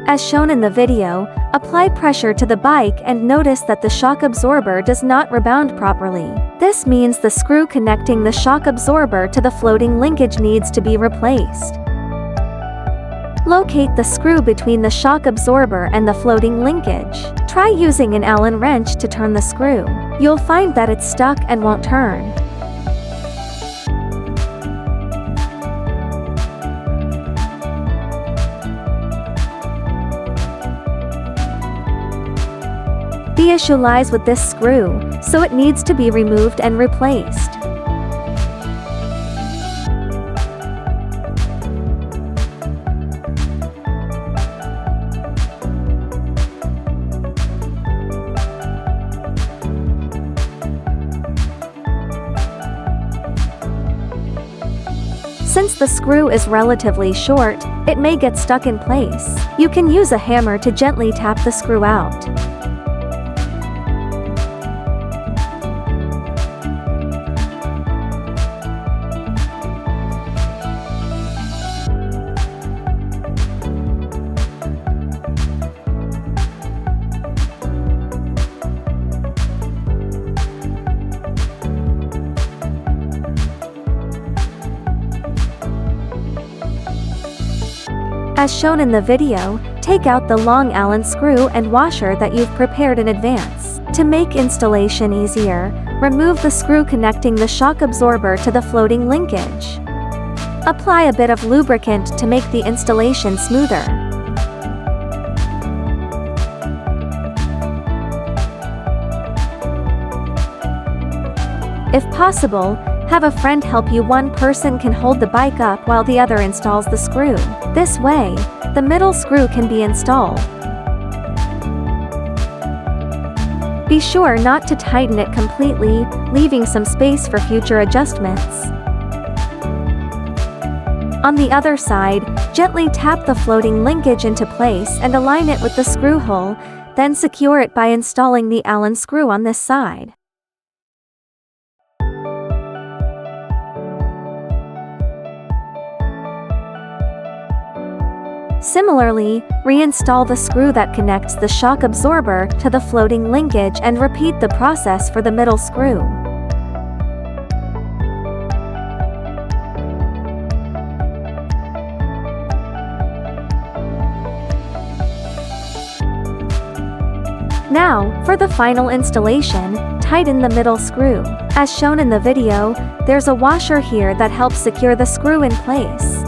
As shown in the video, apply pressure to the bike and notice that the shock absorber does not rebound properly. This means the screw connecting the shock absorber to the floating linkage needs to be replaced. Locate the screw between the shock absorber and the floating linkage. Try using an Allen wrench to turn the screw. You'll find that it's stuck and won't turn. The issue lies with this screw, so it needs to be removed and replaced. Since the screw is relatively short, it may get stuck in place. You can use a hammer to gently tap the screw out. As shown in the video, take out the long Allen screw and washer that you've prepared in advance. To make installation easier, remove the screw connecting the shock absorber to the floating linkage. Apply a bit of lubricant to make the installation smoother. If possible, have a friend help you. One person can hold the bike up while the other installs the screw. This way, the middle screw can be installed. Be sure not to tighten it completely, leaving some space for future adjustments. On the other side, gently tap the floating linkage into place and align it with the screw hole, then secure it by installing the Allen screw on this side. Similarly, reinstall the screw that connects the shock absorber to the floating linkage and repeat the process for the middle screw. Now, for the final installation, tighten the middle screw. As shown in the video, there's a washer here that helps secure the screw in place.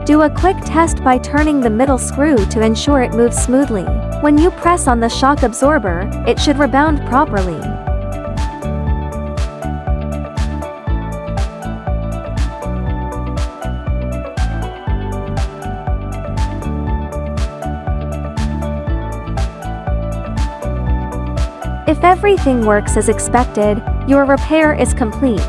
Do a quick test by turning the middle screw to ensure it moves smoothly. When you press on the shock absorber, it should rebound properly. If everything works as expected, your repair is complete.